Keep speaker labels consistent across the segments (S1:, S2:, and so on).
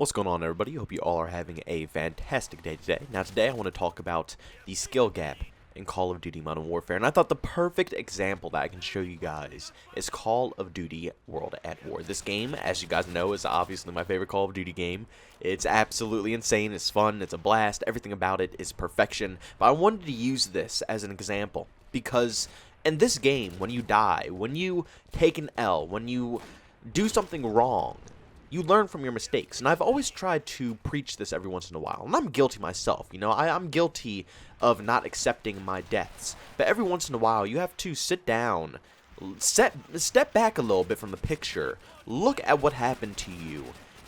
S1: What's going on, everybody? Hope you all are having a fantastic day today. Now today I want to talk about the skill gap in Call of Duty Modern Warfare, and I thought the perfect example that I can show you guys is Call of Duty World at War. This game, as you guys know, is obviously my favorite Call of Duty game. It's absolutely insane, it's fun, it's a blast, everything about it is perfection, but I wanted to use this as an example because in this game, when you die, when you take an L, when you do something wrong, you learn from your mistakes, and I've always tried to preach this every once in a while, and I'm guilty myself, you know, I'm guilty of not accepting my deaths, but every once in a while, you have to sit down, step back a little bit from the picture, look at what happened to you,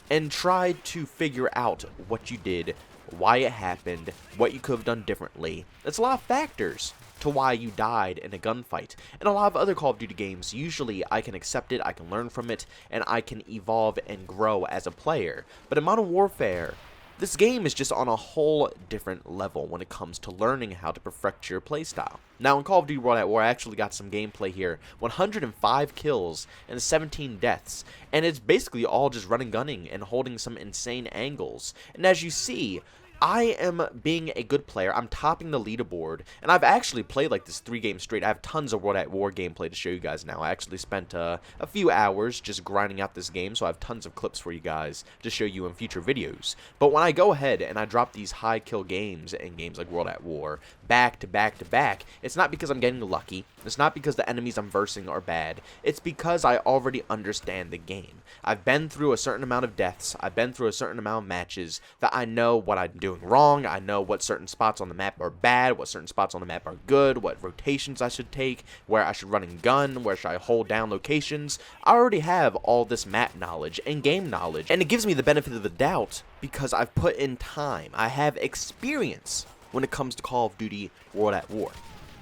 S1: and try to figure out what you did, why it happened, what you could have done differently. It's a lot of factors to why you died in a gunfight. In a lot of other Call of Duty games, usually I can accept it, I can learn from it, and I can evolve and grow as a player. But in Modern Warfare, this game is just on a whole different level when it comes to learning how to perfect your playstyle. Now in Call of Duty World at War, I actually got some gameplay here. 105 kills and 17 deaths. And it's basically all just running gunning and holding some insane angles. And as you see, I am being a good player. I'm topping the leaderboard, and I've actually played like this 3 games straight. I have tons of World at War gameplay to show you guys now. I actually spent a few hours just grinding out this game, so I have tons of clips for you guys to show you in future videos. But when I go ahead and I drop these high kill games in games like World at War, back to back to back, it's not because I'm getting lucky. It's not because the enemies I'm versing are bad. It's because I already understand the game. I've been through a certain amount of deaths. I've been through a certain amount of matches that I know what I'm doing wrong. I know what certain spots on the map are bad, what certain spots on the map are good, what rotations I should take, where I should run and gun, where should I hold down locations. I already have all this map knowledge and game knowledge, and it gives me the benefit of the doubt because I've put in time. I have experience when it comes to Call of Duty World at War.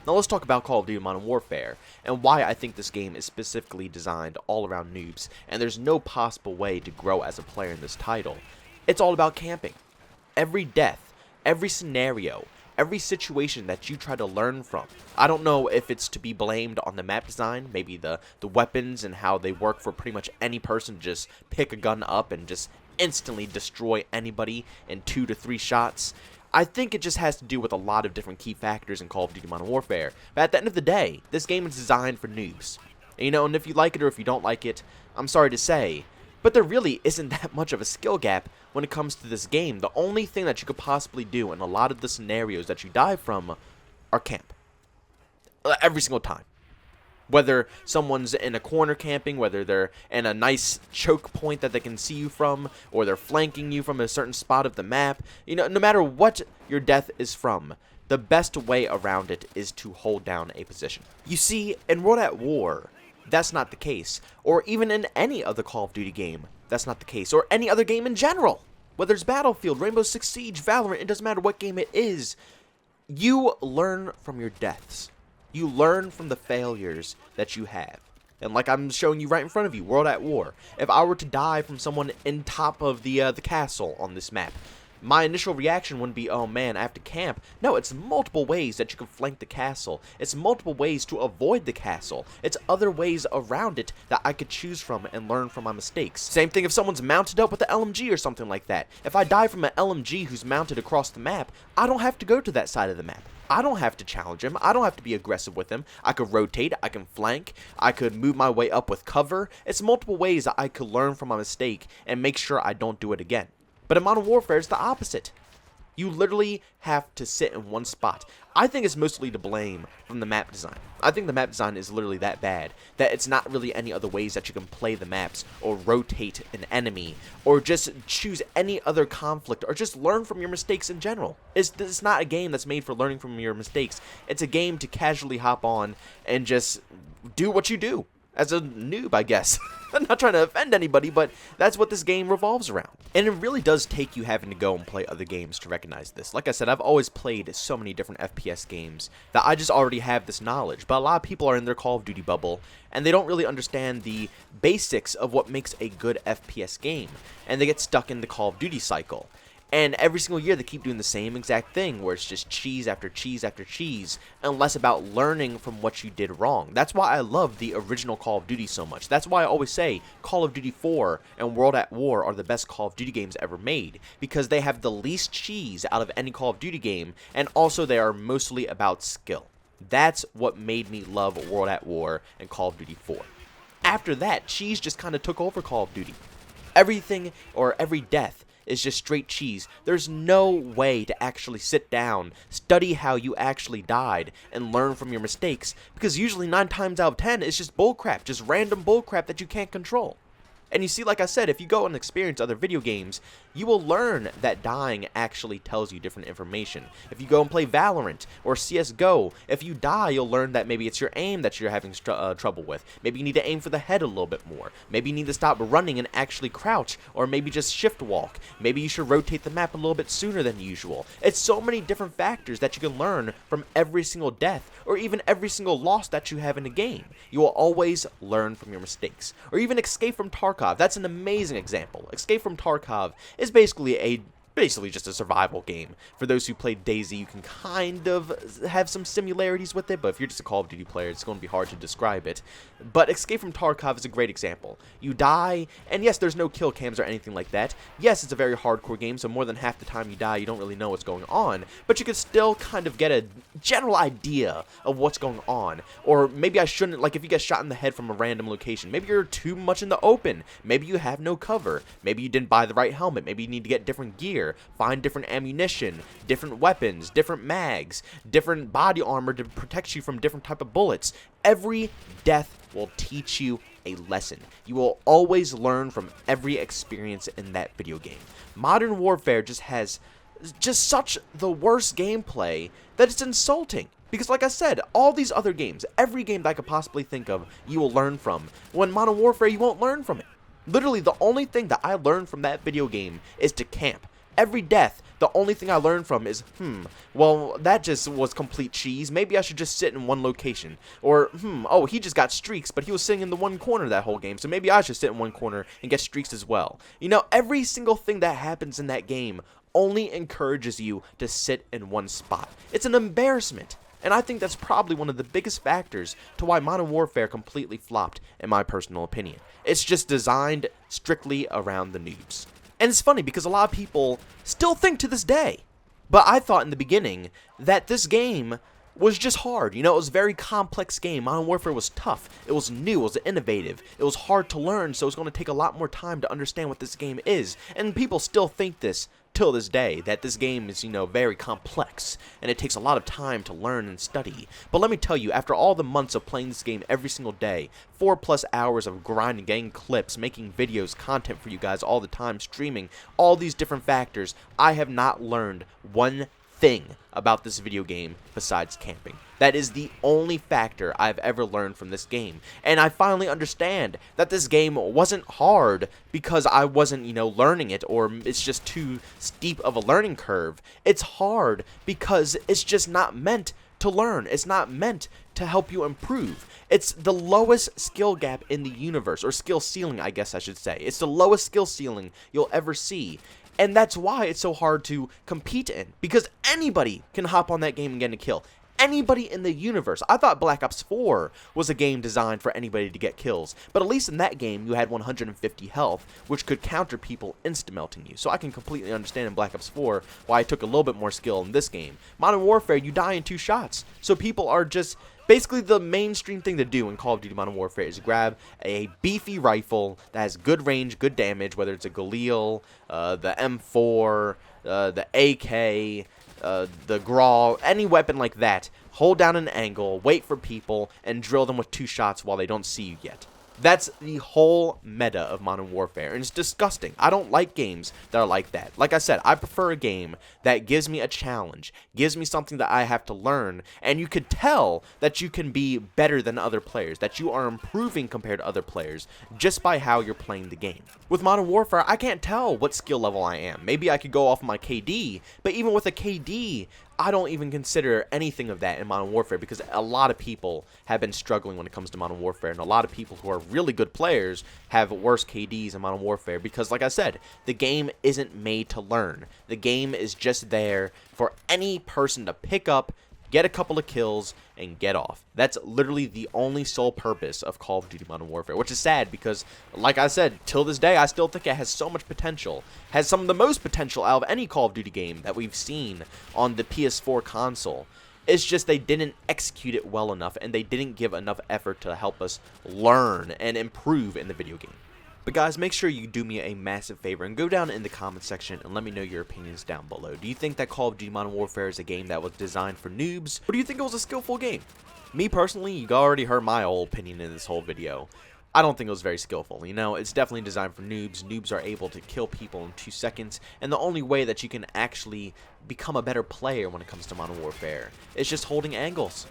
S1: Now let's talk about Call of Duty Modern Warfare and why I think this game is specifically designed all around noobs, and there's no possible way to grow as a player in this title. It's all about camping. Every death, every scenario, every situation that you try to learn from. I don't know if it's to be blamed on the map design, maybe the weapons and how they work for pretty much any person to just pick a gun up and just instantly destroy anybody in 2 to 3 shots. I think it just has to do with a lot of different key factors in Call of Duty Modern Warfare. But at the end of the day, this game is designed for noobs. You know, and if you like it or if you don't like it, I'm sorry to say, but there really isn't that much of a skill gap when it comes to this game. The only thing that you could possibly do in a lot of the scenarios that you die from are camp. Every single time. Whether someone's in a corner camping, whether they're in a nice choke point that they can see you from, or they're flanking you from a certain spot of the map, you know, no matter what your death is from, the best way around it is to hold down a position. You see, in World at War, that's not the case. Or even in any other Call of Duty game, that's not the case. Or any other game in general. Whether it's Battlefield, Rainbow Six Siege, Valorant, it doesn't matter what game it is. You learn from your deaths. You learn from the failures that you have. And like I'm showing you right in front of you, World at War. If I were to die from someone in top of the castle on this map, my initial reaction wouldn't be, oh man, I have to camp. No, it's multiple ways that you can flank the castle. It's multiple ways to avoid the castle. It's other ways around it that I could choose from and learn from my mistakes. Same thing if someone's mounted up with an LMG or something like that. If I die from an LMG who's mounted across the map, I don't have to go to that side of the map. I don't have to challenge him. I don't have to be aggressive with him. I could rotate. I can flank. I could move my way up with cover. It's multiple ways that I could learn from my mistake and make sure I don't do it again. But in Modern Warfare, it's the opposite. You literally have to sit in one spot. I think it's mostly to blame from the map design. I think the map design is literally that bad that it's not really any other ways that you can play the maps or rotate an enemy or just choose any other conflict or just learn from your mistakes in general. It's not a game that's made for learning from your mistakes. It's a game to casually hop on and just do what you do. As a noob, I guess. I'm not trying to offend anybody, but that's what this game revolves around. And it really does take you having to go and play other games to recognize this. Like I said, I've always played so many different FPS games that I just already have this knowledge. But a lot of people are in their Call of Duty bubble, and they don't really understand the basics of what makes a good FPS game. And they get stuck in the Call of Duty cycle. And every single year they keep doing the same exact thing where it's just cheese after cheese after cheese and less about learning from what you did wrong. That's why I love the original Call of Duty so much. That's why I always say Call of Duty 4 and World at War are the best Call of Duty games ever made, because they have the least cheese out of any Call of Duty game, and also they are mostly about skill. That's what made me love World at War and Call of Duty 4. After that, cheese just kind of took over Call of Duty. Everything, or every death, is just straight cheese. There's no way to actually sit down, study how you actually died, and learn from your mistakes, because usually 9 times out of 10 it's just bullcrap, just random bullcrap that you can't control. And you see, like I said, if you go and experience other video games, you will learn that dying actually tells you different information. If you go and play Valorant or CSGO, if you die, you'll learn that maybe it's your aim that you're having trouble with. Maybe you need to aim for the head a little bit more. Maybe you need to stop running and actually crouch, or maybe just shift walk. Maybe you should rotate the map a little bit sooner than usual. It's so many different factors that you can learn from every single death, or even every single loss that you have in a game. You will always learn from your mistakes. Or even Escape from Tarkov. That's an amazing example. Escape from Tarkov is basically just a survival game. For those who played DayZ, you can kind of have some similarities with it, but if you're just a Call of Duty player, it's going to be hard to describe it. But Escape from Tarkov is a great example. You die, and yes, there's no kill cams or anything like that. Yes, it's a very hardcore game, so more than half the time you die, you don't really know what's going on, but you can still kind of get a general idea of what's going on. Or maybe I shouldn't, like if you get shot in the head from a random location, maybe you're too much in the open, maybe you have no cover, maybe you didn't buy the right helmet, maybe you need to get different gear, find different ammunition, different weapons, different mags, different body armor to protect you from different type of bullets. Every death will teach you a lesson. You will always learn from every experience in that video game. Modern Warfare just has such the worst gameplay that it's insulting. Because like I said, all these other games, every game that I could possibly think of, you will learn from. When Modern Warfare, you won't learn from it. Literally, the only thing that I learned from that video game is to camp. Every death, the only thing I learned from is, well, that just was complete cheese. Maybe I should just sit in one location. Or, oh, he just got streaks, but he was sitting in the one corner that whole game, so maybe I should sit in one corner and get streaks as well. You know, every single thing that happens in that game only encourages you to sit in one spot. It's an embarrassment. And I think that's probably one of the biggest factors to why Modern Warfare completely flopped, in my personal opinion. It's just designed strictly around the noobs. And it's funny because a lot of people still think to this day, but I thought in the beginning that this game was just hard. You know, it was a very complex game. Modern Warfare was tough. It was new. It was innovative. It was hard to learn, so it's going to take a lot more time to understand what this game is. And people still think this till this day, that this game is, you know, very complex, and it takes a lot of time to learn and study. But let me tell you, after all the months of playing this game every single day, 4+ hours of grinding, getting clips, making videos, content for you guys all the time, streaming, all these different factors, I have not learned one thing about this video game besides camping. That is the only factor I've ever learned from this game. And I finally understand that this game wasn't hard because I wasn't, you know, learning it, or it's just too steep of a learning curve. It's hard because it's just not meant to learn. It's not meant to help you improve. It's the lowest skill gap in the universe, or skill ceiling, I guess I should say. It's the lowest skill ceiling you'll ever see. And that's why it's so hard to compete in, because anybody can hop on that game and get a kill. Anybody in the universe. I thought Black Ops 4 was a game designed for anybody to get kills, but at least in that game you had 150 health, which could counter people insta-melting you. So I can completely understand in Black Ops 4 why I took a little bit more skill in this game. Modern Warfare, you die in 2 shots, so people are just... Basically, the mainstream thing to do in Call of Duty Modern Warfare is grab a beefy rifle that has good range, good damage, whether it's a Galil, the M4, the AK, the Grawl, any weapon like that. Hold down an angle, wait for people, and drill them with 2 shots while they don't see you yet. That's the whole meta of Modern Warfare, and it's disgusting. I don't like games that are like that. Like I said, I prefer a game that gives me a challenge, gives me something that I have to learn, and you could tell that you can be better than other players, that you are improving compared to other players, just by how you're playing the game. With Modern Warfare, I can't tell what skill level I am. Maybe I could go off my KD, but even with a KD, I don't even consider anything of that in Modern Warfare because a lot of people have been struggling when it comes to Modern Warfare, and a lot of people who are really good players have worse KDs in Modern Warfare because, like I said, the game isn't made to learn. The game is just there for any person to pick up, get a couple of kills, and get off. That's literally the only sole purpose of Call of Duty Modern Warfare, which is sad because, like I said, till this day, I still think it has so much potential. Has some of the most potential out of any Call of Duty game that we've seen on the PS4 console. It's just they didn't execute it well enough, and they didn't give enough effort to help us learn and improve in the video game. But guys, make sure you do me a massive favor and go down in the comment section and let me know your opinions down below. Do you think that Call of Duty Modern Warfare is a game that was designed for noobs, or do you think it was a skillful game? Me personally, you already heard my whole opinion in this whole video. I don't think it was very skillful. You know, it's definitely designed for noobs. Noobs are able to kill people in 2 seconds, and the only way that you can actually become a better player when it comes to Modern Warfare is just holding angles.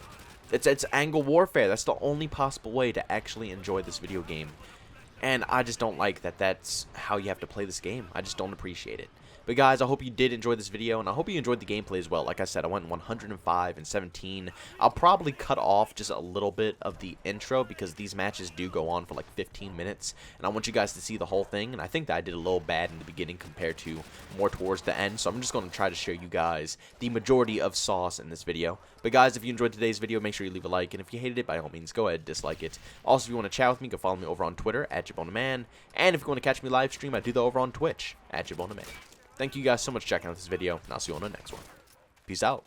S1: It's angle warfare. That's the only possible way to actually enjoy this video game. And I just don't like that that's how you have to play this game. I just don't appreciate it. But guys, I hope you did enjoy this video, and I hope you enjoyed the gameplay as well. Like I said, I went 105 and 17. I'll probably cut off just a little bit of the intro because these matches do go on for like 15 minutes. And I want you guys to see the whole thing. And I think that I did a little bad in the beginning compared to more towards the end. So I'm just going to try to show you guys the majority of sauce in this video. But guys, if you enjoyed today's video, make sure you leave a like. And if you hated it, by all means, go ahead and dislike it. Also, if you want to chat with me, go follow me over on Twitter at JbowenDaMan. And if you want to catch me live stream, I do that over on Twitch at JbowenDaMan. Thank you guys so much for checking out this video, and I'll see you on the next one. Peace out.